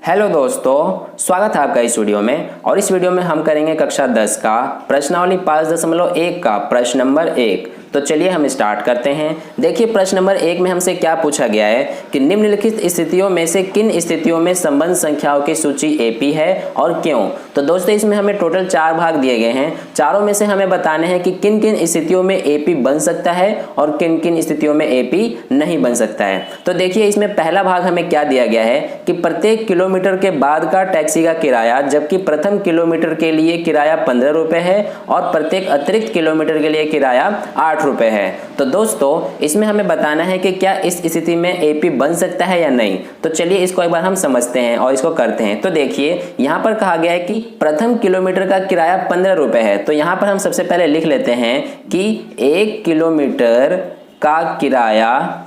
Hello दोस्तों, स्वागत है आपका इस वीडियो में। और इस वीडियो में हम करेंगे कक्षा 10 का प्रश्नावली 5.1 का प्रश्न नंबर 1। तो चलिए हम स्टार्ट करते हैं। देखिए प्रश्न नंबर 1 में हमसे क्या पूछा गया है कि निम्नलिखित स्थितियों में से किन स्थितियों में संबंध संख्याओं की सूची एपी है और क्यों। तो दोस्तों इसमें हमें टोटल 4 भाग दिए गए हैं। चारों में से हमें बताने हैं कि किन किन स्थितियों में एपी बन सकता है और किन किन स्थितियों में एपी नहीं बन सकता है। तो देखिए इसमें पहला भाग हमें क्या दिया गया है कि प्रत्येक किलोमीटर के बाद का टैक्सी का किराया, जबकि प्रथम किलोमीटर के लिए किराया 15 रुपए है और प्रत्येक अतिरिक्त किलोमीटर के लिए किराया 8 रुपए है। तो दोस्तों इसमें हमें बताना है कि क्या इस स्थिति में एपी बन सकता है या नहीं। तो चलिए इसको एक बार हम समझते हैं और इसको करते हैं। तो देखिए यहाँ पर कहा गया है कि प्रथम किलोमीटर का किराया 15 रुपए है। तो यहाँ पर हम सबसे पहले लिख लेते हैं कि 1 किलोमीटर का किराया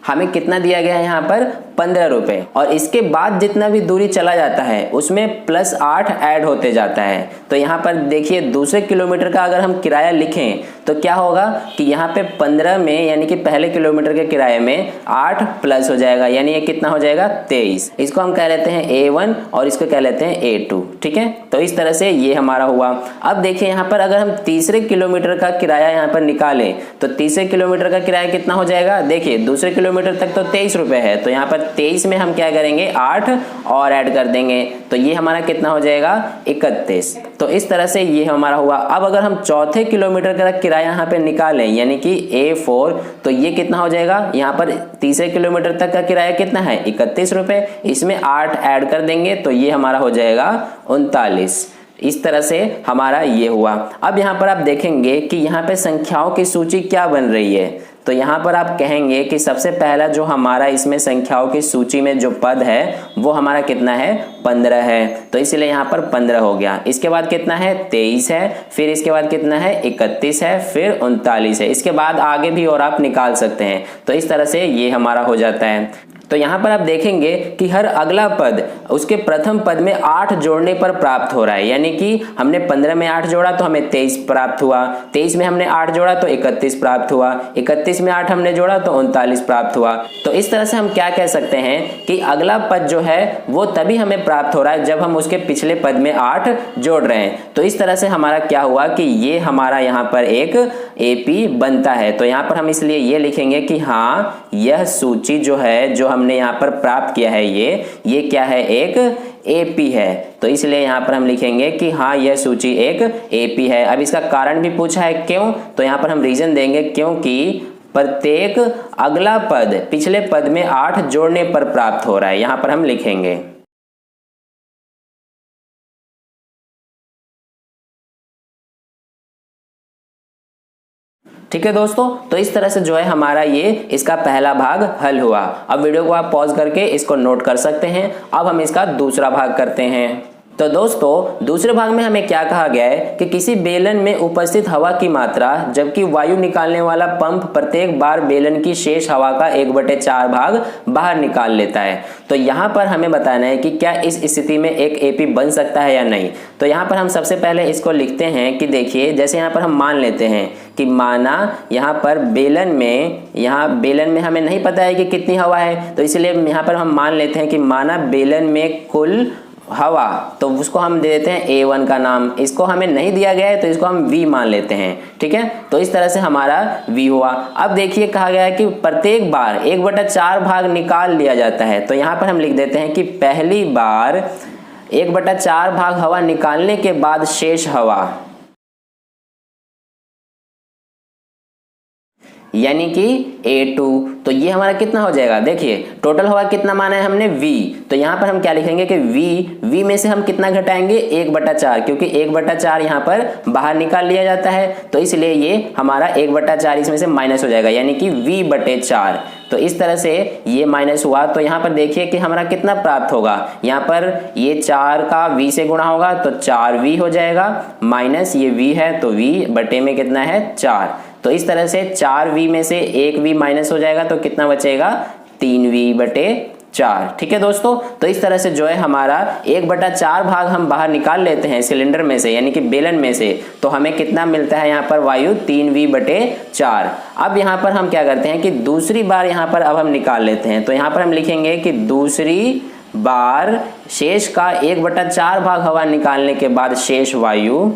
हमें कितना दिया गया है यहाँ पर 15 रुपए, और इसके बाद जितना भी दूरी चला जाता है उसमें +8 ऐड होते जाता है। तो यहाँ पर देखिए दूसरे किलोमीटर का अगर हम किराया लिखें तो क्या होगा कि यहाँ पे 15 में यानी कि पहले किलोमीटर के किराए में 8 प्लस हो जाएगा, यानी ये कितना हो जाएगा 23। इसको हम कह लेते हैं A1 और इसको कह लेते हैं A2। ठीक है, तो इस तरह से ये हमारा हुआ। अब देखिए यहाँ पर अगर हम तीसरे किलोमीटर का किराया यहाँ पर निकालें तो तीसरे किलोमीटर का किराया कितना हो जाएगा। देखिए दूसरे किलोमीटर तक तो 23 रुपए है, तो यहाँ पर 23 में हम क्या करेंगे 8 और ऐड कर देंगे, तो ये हमारा कितना हो जाएगा 31। तो इस तरह से ये हमारा हुआ। अब अगर हम चौथे किलोमीटर का किराया यहाँ पे निकालें यानी कि A4, तो ये कितना हो जाएगा। यहाँ पर तीसरे किलोमीटर तक का किराया कितना है 31 रुपए, इसमें 8 ऐड कर देंगे तो ये हमारा हो जाएगा 39। इस तरह से हमारा ये हुआ। अब यहाँ पर आप देखेंगे कि यहाँ पे संख्याओं की सूची क्या बन रही है। तो यहाँ पर आप कहेंगे कि सबसे पहला जो हमारा इसमें संख्याओं की सूची में जो पद है वो हमारा कितना है 15 है, तो इसलिए यहाँ पर 15 हो गया। इसके बाद कितना है 23 है, फिर इसके बाद कितना है 31 है, फिर 39 है। इसके बाद आगे भी और आप निकाल सकते हैं। तो इस तरह से ये हमारा हो जाता है। तो यहाँ पर आप देखेंगे कि हर अगला पद उसके प्रथम पद में 8 जोड़ने पर प्राप्त हो रहा है, यानी कि हमने 15 में 8 जोड़ा तो हमें 23 प्राप्त हुआ, 23 में हमने 8 जोड़ा तो 31 प्राप्त हुआ, 31 में 8 हमने जोड़ा तो 39 प्राप्त हुआ। तो इस तरह से हम क्या कह सकते हैं कि अगला पद जो है वो तभी हमें प्राप्त हो रहा है जब हम उसके पिछले पद में 8 जोड़ रहे हैं। तो इस तरह से हमारा क्या हुआ कि ये हमारा यहाँ पर एक एपी बनता है। तो यहाँ पर हम इसलिए ये लिखेंगे कि हाँ यह सूची जो है जो हमने यहाँ पर प्राप्त किया है ये क्या है एक एपी है। तो इसलिए यहाँ पर हम लिखेंगे कि हाँ यह सूची एक एपी है। अब इसका कारण भी पूछा है क्यों, तो यहाँ पर हम रीजन देंगे क्योंकि प्रत्येक अगला पद पिछले पद में 8 जोड़ने पर प्राप्त हो रहा है, यहाँ पर हम लिखेंगे। ठीक है दोस्तों, तो इस तरह से जो है हमारा ये इसका पहला भाग हल हुआ। अब वीडियो को आप पॉज करके इसको नोट कर सकते हैं। अब हम इसका दूसरा भाग करते हैं। तो दोस्तों दूसरे भाग में हमें क्या कहा गया है कि किसी बेलन में उपस्थित हवा की मात्रा जबकि वायु निकालने वाला पंप प्रत्येक बार बेलन की शेष हवा का 1/4 भाग बाहर निकाल लेता है। तो यहाँ पर हमें बताना है कि क्या इस स्थिति में एक एपी बन सकता है या नहीं। तो यहाँ पर हम सबसे पहले इसको लिखते हैं कि देखिए जैसे यहाँ पर हम मान लेते हैं कि माना यहाँ पर बेलन में हमें नहीं पता है कि कितनी हवा है, तो इसलिए यहाँ पर हम मान लेते हैं कि माना बेलन में कुल हवा, तो उसको हम दे देते हैं A1 का नाम। इसको हमें नहीं दिया गया है तो इसको हम V मान लेते हैं। ठीक है, तो इस तरह से हमारा V हुआ। अब देखिए कहा गया है कि प्रत्येक बार 1/4 भाग निकाल लिया जाता है। तो यहाँ पर हम लिख देते हैं कि पहली बार 1/4 भाग हवा निकालने के बाद शेष हवा यानी कि A2, तो ये हमारा कितना हो जाएगा। देखिए टोटल हवा कितना माना है हमने V, तो यहाँ पर हम क्या लिखेंगे कि V में से हम कितना घटाएंगे 1/4, क्योंकि 1/4 यहाँ पर बाहर निकाल लिया जाता है, तो इसलिए ये हमारा 1/4 इसमें से माइनस हो जाएगा यानी कि V/4। तो इस तरह से ये माइनस हुआ। तो यहाँ पर देखिए कि हमारा कितना प्राप्त होगा, यहाँ पर ये 4 का V से गुणा होगा तो 4V हो जाएगा, माइनस ये V है तो V बटे में कितना है 4। तो इस तरह से 4V में से 1V माइनस हो जाएगा तो कितना बचेगा 3V/4। 4। ठीक है दोस्तों, तो इस तरह से जो है हमारा 1/4 भाग हम बाहर निकाल लेते हैं सिलेंडर में से, यानी कि बेलन में से, तो हमें कितना मिलता है यहाँ पर वायु 3v/4। अब यहाँ पर हम क्या करते हैं कि दूसरी बार यहाँ पर अब हम निकाल लेते हैं। तो यहाँ पर हम लिखेंगे कि दूसरी बार शेष का 1/4 भाग हवा निकालने के बाद शेष वायु,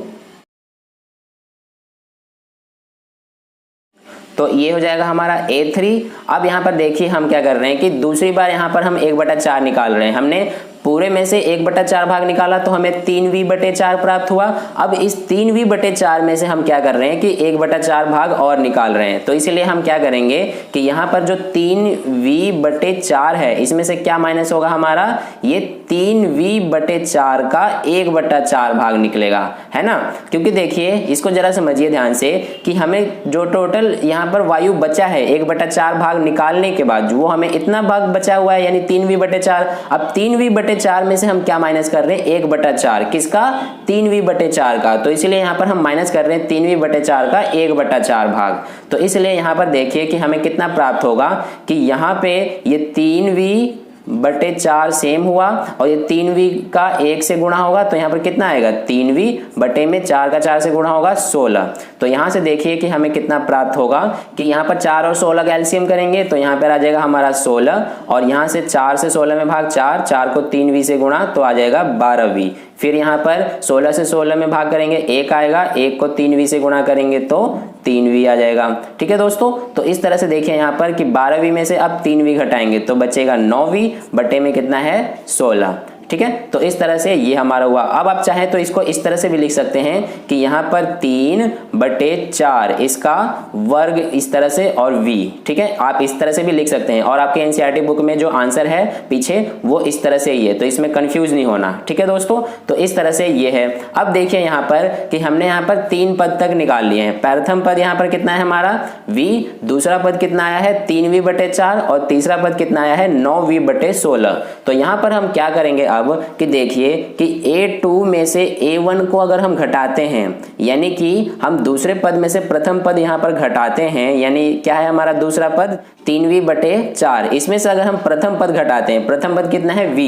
तो ये हो जाएगा हमारा A3। अब यहाँ पर देखिए हम क्या कर रहे हैं कि दूसरी बार यहाँ पर हम 1/4 निकाल रहे हैं। हमने पूरे में से 1/4 भाग निकाला तो हमें 3v/4 प्राप्त हुआ। अब इस 3v/4 में से हम क्या कर रहे हैं कि 1/4 भाग और निकाल रहे हैं। तो इसलिए हम क्या करेंगे कि यहाँ पर जो 3v/4 है इसमें से क्या माइनस होगा हमारा, ये 3v/4 का 1/4 भाग निकलेगा, है ना। क्योंकि देखिए इसको जरा समझिए ध्यान से कि हमें जो टोटल यहाँ पर वायु बचा है 1/4 भाग निकालने के बाद, वो हमें इतना भाग बचा हुआ है यानी 3v/4। अब 3v/4 में से हम क्या माइनस कर रहे हैं, 1/4 किसका, 3v/4 का। तो इसलिए यहाँ पर हम माइनस कर रहे हैं 3v/4 का 1/4 भाग। तो इसलिए यहाँ पर देखिए कि हमें कितना प्राप्त होगा कि यहाँ पे ये 3v/4 सेम हुआ और ये 3v का 1 से गुणा होगा तो यहाँ पर कितना आएगा, 3v/4 का 4 से गुणा होगा 16। तो यहाँ से देखिए कि हमें कितना प्राप्त होगा कि यहाँ पर 4 और 16 का एलसीएम करेंगे तो यहाँ पर आ जाएगा हमारा 16, और यहाँ से 4 से 16 में भाग 4, 4 को 3v से गुणा तो आ जाएगा 12v। फिर यहाँ पर 16 से 16 में भाग करेंगे 1 आएगा, 1 को 3v से गुणा करेंगे तो 3v आ जाएगा। ठीक है दोस्तों, तो इस तरह से देखिए यहाँ पर कि 12v में से अब 3v घटाएंगे तो बचेगा 9v, बटे में कितना है 16। ठीक है, तो इस तरह से ये हमारा हुआ। अब आप चाहें तो इसको इस तरह से भी लिख सकते हैं कि यहाँ पर 3/4 इसका वर्ग इस तरह से और v। ठीक है, आप इस तरह से भी लिख सकते हैं और आपके एनसीईआरटी बुक में जो आंसर है पीछे वो इस तरह से ही है, तो इसमें कंफ्यूज नहीं होना। ठीक है दोस्तों, तो इस तरह से ये है। अब देखिए यहाँ पर कि हमने यहाँ पर 3 पद तक निकाल लिए हैं। प्रथम पद यहाँ पर कितना है हमारा v, दूसरा पद कितना आया है 3v/4 और तीसरा पद कितना आया है 9v/16। तो यहाँ पर हम क्या करेंगे अब कि देखिए कि A2 में से A1 को अगर हम घटाते हैं, यानी कि हम दूसरे पद में से प्रथम पद यहाँ पर घटाते हैं, यानी क्या है हमारा दूसरा पद 3v/4, इसमें से अगर हम प्रथम पद घटाते हैं, प्रथम पद कितना है v,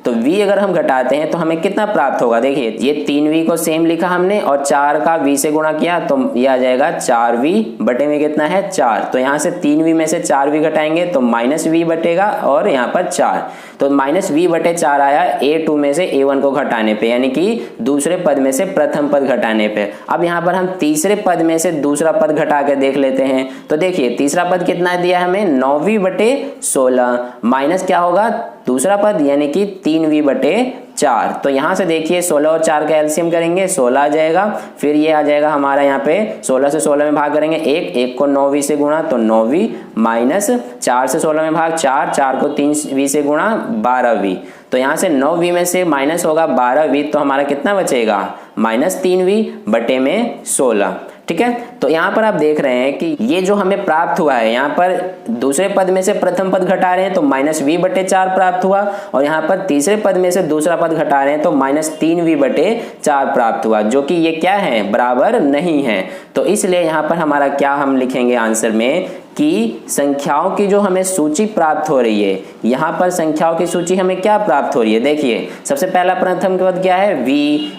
तो v अगर हम घटाते हैं तो हमें कितना प्राप्त होगा। देखिए ये 3v को सेम लिखा हमने और 4 का v से गुणा किया तो ये आ जाएगा 4v, बटे में कितना है 4। तो यहाँ से 3v में से 4v घटाएंगे तो -v बटेगा और यहाँ पर 4, तो -v/4 आया A2 में से A1 को घटाने पे, यानी कि दूसरे पद में से प्रथम पद घटाने पे। अब यहाँ पर हम तीसरे पद में से दूसरा पद घटा के देख लेते हैं। तो देखिए तीसरा पद कितना दिया हमें 9v/16 माइनस क्या होगा दूसरा पद यानी कि 3v/4। तो यहाँ से देखिए 16 और 4 का एलसीएम करेंगे 16 आ जाएगा। फिर ये आ जाएगा हमारा यहाँ पे 16 से 16 में भाग करेंगे 1 को 9v से गुणा तो 9v, माइनस 4 से 16 में भाग 4, 4 को 3v से गुणा 12v। तो यहाँ से 9v में से माइनस होगा 12v, तो हमारा कितना बचेगा -3v बटे में 16। ठीक है, तो यहाँ पर आप देख रहे हैं कि ये जो हमें प्राप्त हुआ है, यहाँ पर दूसरे पद में से प्रथम पद घटा रहे हैं तो -v/4 प्राप्त हुआ, और यहाँ पर तीसरे पद में से दूसरा पद घटा रहे हैं तो -3v/4 प्राप्त हुआ, जो कि ये क्या है बराबर नहीं है। तो इसलिए यहाँ पर हमारा क्या हम लिखेंगे आंसर में कि संख्याओं की जो हमें सूची प्राप्त हो रही है, यहाँ पर संख्याओं की सूची हमें क्या प्राप्त हो रही है। देखिए सबसे पहला प्रथम पद क्या है v,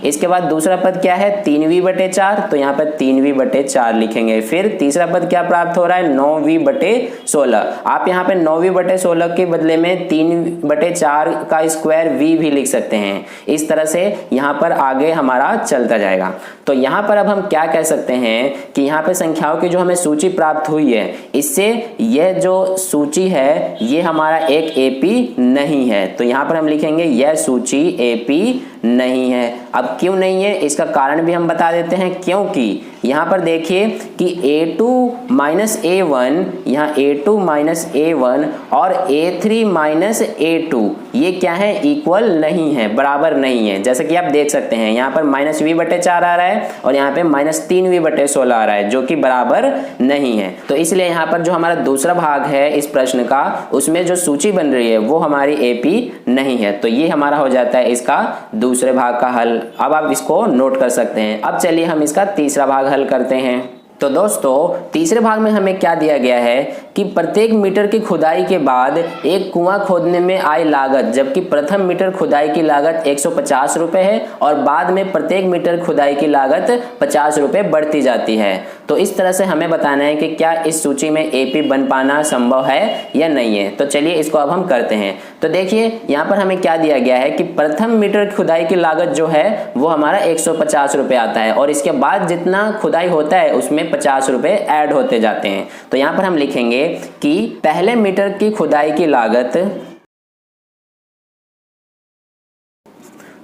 इसके बाद दूसरा पद क्या है 3v/4, तो यहाँ पर 3v/4 लिखेंगे। फिर तीसरा पद क्या प्राप्त हो रहा है 9v/16। आप यहाँ पे 9v/16 के बदले में 3v/4 का स्क्वायर v भी लिख सकते हैं। इस तरह से यहाँ पर आगे हमारा चलता जाएगा। तो यहाँ पर अब हम क्या कह सकते हैं कि यहाँ पे संख्याओं की जो हमें सूची प्राप्त हुई है, इससे यह जो सूची है ये हमारा एक AP नहीं है। तो यहाँ पर हम लिखेंगे यह सूची AP नहीं है। अब क्यों नहीं है इसका कारण भी हम बता देते हैं, क्योंकि यहाँ पर देखिए कि A2 - A1, यहाँ A2 - A1 और A3 - A2 ये क्या है इक्वल नहीं है, बराबर नहीं है। जैसे कि आप देख सकते हैं यहाँ पर -v/4 आ रहा है और यहाँ पे -3v/16 आ रहा है, जो कि बराबर नहीं है। तो इसलिए यहाँ पर जो हमारा दूसरा भाग है इस प्रश्न का, उसमें जो सूची बन रही है वो हमारी AP नहीं है। तो ये हमारा हो जाता है इसका दूसरे भाग का हल। अब आप इसको नोट कर सकते हैं। अब चलिए हम इसका तीसरा भाग हल करते हैं। तो दोस्तों तीसरे भाग में हमें क्या दिया गया है कि प्रत्येक मीटर की खुदाई के बाद एक कुआं खोदने में आई लागत, जबकि प्रथम मीटर खुदाई की लागत 150 रुपए है और बाद में प्रत्येक मीटर खुदाई की लागत 50 रुपए बढ़ती जाती है। तो इस तरह से हमें बताना है कि क्या इस सूची में एपी बन पाना संभव है या नहीं है। तो चलिए इसको अब हम करते हैं। तो देखिए यहाँ पर हमें क्या दिया गया है कि प्रथम मीटर खुदाई की लागत जो है वो हमारा 150 रुपए आता है और इसके बाद जितना खुदाई होता है उसमें 50 रुपए ऐड होते जाते हैं। तो यहाँ पर हम लिखेंगे कि पहले मीटर की खुदाई की लागत,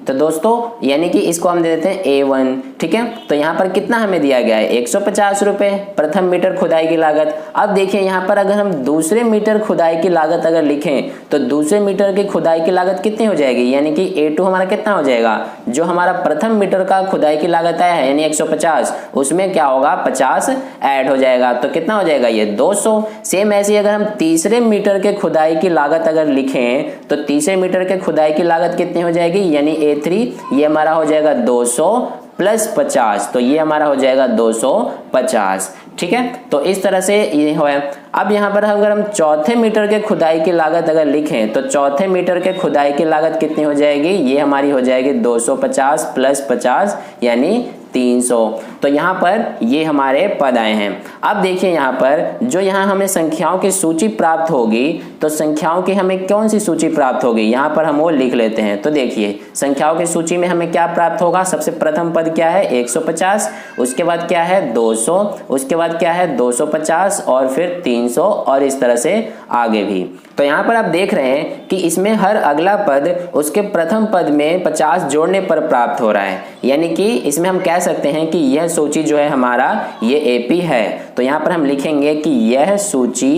तो दोस्तों यानी कि इसको हम दे देते हैं A1, ठीक है। तो यहाँ पर कितना हमें दिया गया है 150 रुपए प्रथम मीटर खुदाई की लागत। अब देखिए यहाँ पर अगर हम दूसरे मीटर खुदाई की लागत अगर लिखें तो दूसरे मीटर की खुदाई की लागत कितनी हो जाएगी, यानी कि A2 हमारा कितना हो जाएगा, जो हमारा प्रथम मीटर का खुदाई की लागत आया है यानी 150, उसमें क्या होगा 50 ऐड हो जाएगा, तो कितना हो जाएगा ये 200। सेम ऐसे ही अगर हम तीसरे मीटर के खुदाई की लागत अगर लिखें तो तीसरे मीटर के खुदाई की लागत कितनी हो जाएगी, यानी A3, ये हमारा हो जाएगा 200 प्लस 50, तो ये हमारा हो जाएगा 250, ठीक है। तो इस तरह से ये हो। अब यहाँ पर अगर हम चौथे मीटर के खुदाई की लागत अगर लिखें तो चौथे मीटर के खुदाई की लागत कितनी हो जाएगी, ये हमारी हो जाएगी 250 प्लस 50 यानी 300। तो यहाँ पर ये हमारे पद आए हैं। अब देखिए यहाँ पर जो यहाँ हमें संख्याओं की सूची प्राप्त होगी, तो संख्याओं की हमें कौन सी सूची प्राप्त होगी, यहाँ पर हम वो लिख लेते हैं। तो देखिए संख्याओं की सूची में हमें क्या प्राप्त होगा, सबसे प्रथम पद क्या है 150, उसके बाद क्या है 200, उसके बाद क्या है 250 और फिर 300 और इस तरह से आगे भी। तो यहाँ पर आप देख रहे हैं कि इसमें हर अगला पद उसके प्रथम पद में 50 जोड़ने पर प्राप्त हो रहा है, यानी कि इसमें हम कह सकते हैं कि यह सूची जो है हमारा ये एपी है। तो यहाँ पर हम लिखेंगे कि यह सूची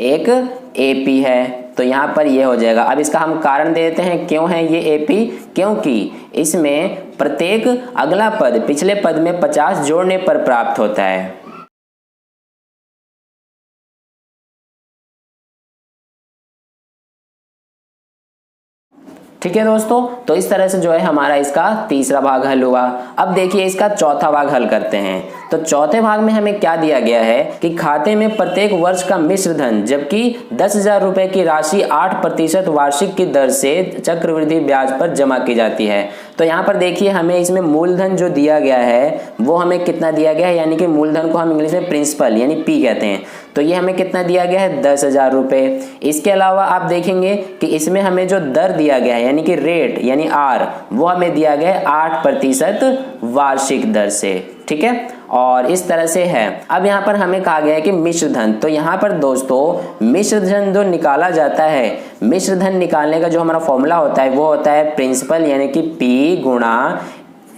एक एपी है, तो यहाँ पर ये हो जाएगा। अब इसका हम कारण दे देते हैं क्यों है ये एपी, क्योंकि इसमें प्रत्येक अगला पद पिछले पद में 50 जोड़ने पर प्राप्त होता है। ठीक है दोस्तों, तो इस तरह से जो है हमारा इसका तीसरा भाग हल हुआ। अब देखिए इसका चौथा भाग हल करते हैं। तो चौथे भाग में हमें क्या दिया गया है कि खाते में प्रत्येक वर्ष का मिश्र धन, जबकि 10,000 रुपए की राशि 8% वार्षिक की दर से चक्रवृद्धि ब्याज पर जमा की जाती है। तो यहाँ पर देखिए हमें इसमें मूलधन जो दिया गया है वो हमें कितना दिया गया है, यानी कि मूलधन को हम इंग्लिश में प्रिंसिपल यानी P कहते हैं। तो ये हमें कितना दिया गया है 10,000 रुपए। इसके अलावा आप देखेंगे कि इसमें हमें जो दर दिया गया है यानी कि रेट यानी R, वो हमें दिया गया है 8% वार्षिक दर से, ठीक है। और इस तरह से है। अब यहाँ पर हमें कहा गया है कि मिश्र धन, तो यहाँ पर दोस्तों मिश्र धन जो निकाला जाता है, मिश्र धन निकालने का जो हमारा फॉर्मूला होता है वो होता है प्रिंसिपल यानी कि P गुणा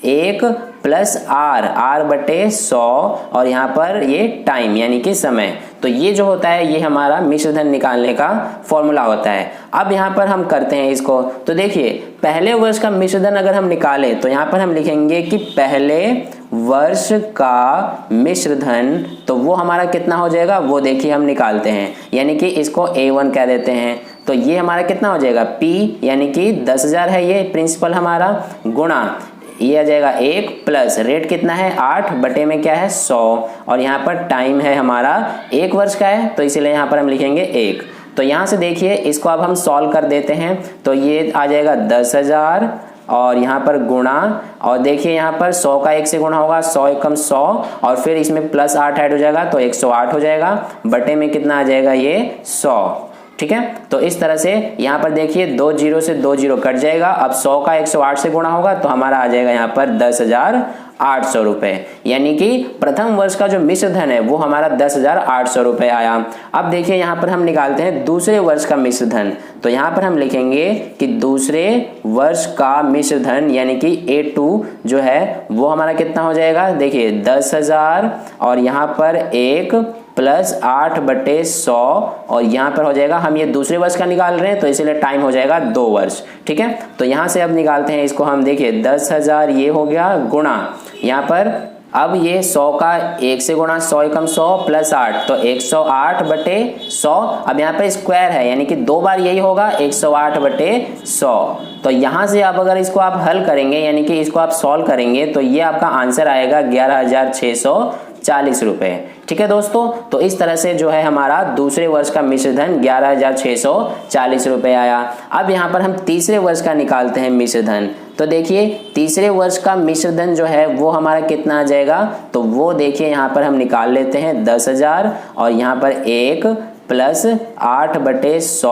1 प्लस R बटे 100 और यहाँ पर ये टाइम यानी कि समय। तो ये जो होता है ये हमारा मिश्र धन निकालने का फॉर्मूला होता है। अब यहाँ पर हम करते हैं इसको। तो देखिए पहले वर्ष का मिश्र धन अगर हम निकालें तो यहाँ पर हम लिखेंगे कि पहले वर्ष का मिश्र धन, तो वो हमारा कितना हो जाएगा वो देखिए हम निकालते हैं, यानी कि इसको A1 कह देते हैं। तो ये हमारा कितना हो जाएगा P यानी कि 10,000 है ये प्रिंसिपल हमारा, गुणा ये आ जाएगा 1 प्लस रेट कितना है 8 बटे में क्या है 100 और यहाँ पर टाइम है हमारा 1 वर्ष का है, तो इसीलिए यहाँ पर हम लिखेंगे 1। तो यहाँ से देखिए इसको अब हम सॉल्व कर देते हैं। तो ये आ जाएगा 10,000 और यहाँ पर गुणा, और देखिए यहाँ पर 100 का 1 से गुणा होगा, 100 एकम 100 और फिर इसमें प्लस 8 ऐड हो जाएगा तो 108 हो जाएगा, बटे में कितना आ जाएगा ये 100, ठीक है। तो इस तरह से यहाँ पर देखिए 2 जीरो से 2 जीरो कट जाएगा। अब 100 का 108 से गुणा होगा तो हमारा आ जाएगा यहाँ पर 10,800 रुपए, यानी कि प्रथम वर्ष का जो मिश्र धन है वो हमारा 10,800 रुपए आया। अब देखिए यहाँ पर हम निकालते हैं दूसरे वर्ष का मिश्र धन। तो यहाँ पर हम लिखेंगे कि दूसरे वर्ष का मिश्र धन यानी कि A2 जो है वो हमारा कितना हो जाएगा, देखिए 10,000 और यहाँ पर 1 प्लस 8 बटे 100 और यहाँ पर हो जाएगा, हम ये दूसरे वर्ष का निकाल रहे हैं तो इसीलिए टाइम हो जाएगा 2 वर्ष, ठीक है। तो यहाँ से अब निकालते हैं इसको हम, देखिए 10,000 ये हो गया गुणा यहाँ पर, अब ये 100 का 1 से गुणा 100 एकम 100 प्लस 8 तो 108 बटे 100। अब यहाँ पर स्क्वायर है यानी कि 2 बार यही होगा 108 बटे 100। तो यहाँ से आप अगर इसको आप हल करेंगे यानी कि इसको आप सॉल्व करेंगे तो ये आपका आंसर आएगा 11,600 40 रुपए। ठीक है दोस्तों, तो इस तरह से जो है हमारा दूसरे वर्ष का मिश्र धन 11,640 रुपए आया। अब यहाँ पर हम तीसरे वर्ष का निकालते हैं मिश्र धन। तो देखिए तीसरे वर्ष का मिश्र धन जो है वो हमारा कितना आ जाएगा, तो वो देखिए यहाँ पर हम निकाल लेते हैं 10,000 और यहाँ पर 1 प्लस 8/100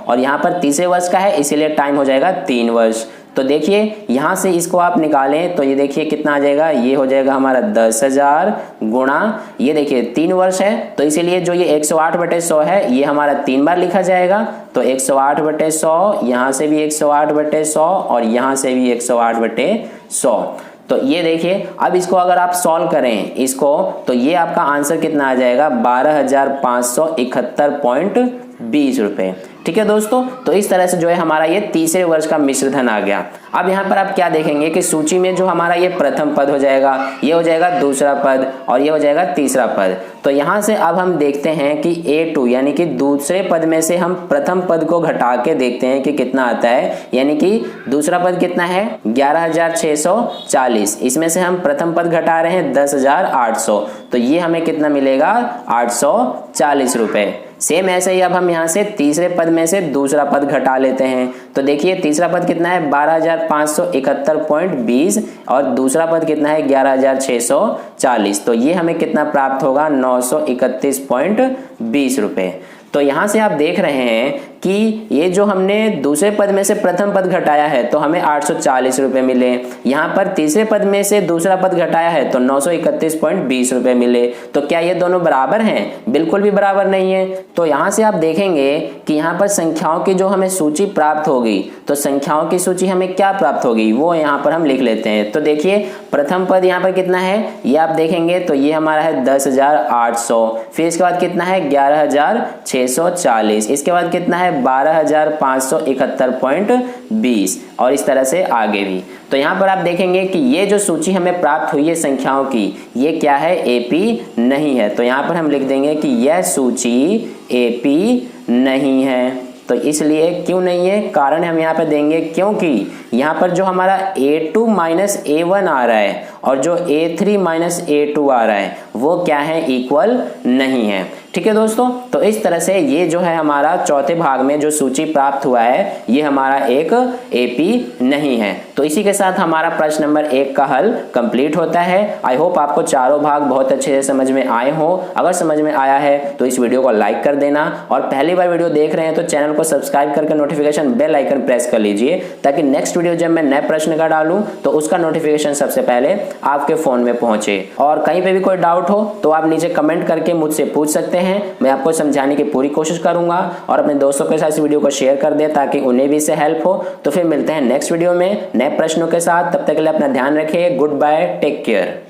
और यहाँ पर तीसरे वर्ष का है इसीलिए टाइम हो जाएगा 3 वर्ष। तो देखिए यहाँ से इसको आप निकालें तो ये देखिए कितना आ जाएगा, ये हो जाएगा हमारा 10,000 गुणा ये देखिए 3 वर्ष है तो इसीलिए जो ये 108/100 है ये हमारा 3 बार लिखा जाएगा। तो 108/100, यहाँ से भी 108/100 और यहाँ से भी 108/100। तो ये देखिए अब इसको अगर आप सॉल्व करें इसको तो ये आपका आंसर कितना आ जाएगा 12,571.20 रुपए। ठीक है दोस्तों, तो इस तरह से जो है हमारा ये तीसरे वर्ष का मिश्र धन आ गया। अब यहाँ पर आप क्या देखेंगे कि सूची में जो हमारा ये प्रथम पद हो जाएगा, ये हो जाएगा दूसरा पद और ये हो जाएगा तीसरा पद। तो यहाँ से अब हम देखते हैं कि A2 यानी कि दूसरे पद में से हम प्रथम पद को घटा के देखते हैं कि कितना आता है। यानी कि दूसरा पद कितना है 11,640, इसमें से हम प्रथम पद घटा रहे हैं 10,800, तो ये हमें कितना मिलेगा 840 रुपए। सेम ऐसे ही अब हम यहाँ से तीसरे पद में से दूसरा पद घटा लेते हैं। तो देखिए तीसरा पद कितना है 12,571.20 और दूसरा पद कितना है 11,640, तो ये हमें कितना प्राप्त होगा 931.20 रुपए। तो यहाँ से आप देख रहे हैं कि ये जो हमने दूसरे पद में से प्रथम पद घटाया है तो हमें 840 रुपए मिले, यहाँ पर तीसरे पद में से दूसरा पद घटाया है तो 931.20 रुपए मिले। तो क्या ये दोनों बराबर हैं? बिल्कुल भी बराबर नहीं है। तो यहाँ से आप देखेंगे कि यहाँ पर संख्याओं की जो हमें सूची प्राप्त होगी, तो संख्याओं की सूची हमें क्या प्राप्त होगी वो यहाँ पर हम लिख लेते हैं। तो देखिए प्रथम पद यहाँ पर कितना है ये आप देखेंगे तो ये हमारा है 10,800, फिर इसके बाद कितना है 11,640, इसके बाद कितना है 12,571.20 और इस तरह से आगे भी। तो यहाँ पर आप देखेंगे कि ये जो सूची हमें प्राप्त हुई है संख्याओं की, ये क्या है एपी नहीं है। तो यहाँ पर हम लिख देंगे कि यह सूची एपी नहीं है। तो इसलिए क्यों नहीं है, कारण हम यहाँ पे देंगे क्योंकि यहाँ पर जो हमारा A2 माइनस A1 आ रहा है और जो A3 माइनस A2 आ रहा है वो क्या है इक्वल नहीं है। ठीक है दोस्तों, तो इस तरह से ये जो है हमारा चौथे भाग में जो सूची प्राप्त हुआ है ये हमारा एक एपी नहीं है। तो इसी के साथ हमारा प्रश्न नंबर 1 का हल कंप्लीट होता है। आई होप आपको चारों भाग बहुत अच्छे से समझ में आए हो। अगर समझ में आया है तो इस वीडियो को लाइक कर देना और पहली बार वीडियो देख रहे हैं तो चैनल को सब्सक्राइब करके नोटिफिकेशन बेल आइकन प्रेस कर लीजिए ताकि नेक्स्ट वीडियो जब मैं नए प्रश्न का डालूं तो उसका नोटिफिकेशन सबसे पहले आपके फोन में पहुंचे। और कहीं पे भी कोई डाउट हो तो आप नीचे कमेंट करके मुझसे पूछ सकते हैं, मैं आपको समझाने की पूरी कोशिश करूंगा और अपने दोस्तों के साथ इस वीडियो को शेयर कर दें ताकि उन्हें भी इससे हेल्प हो। तो फिर मिलते हैं नेक्स्ट वीडियो में नए प्रश्नों के साथ, तब तक के लिए अपना ध्यान रखिए। Goodbye, take care.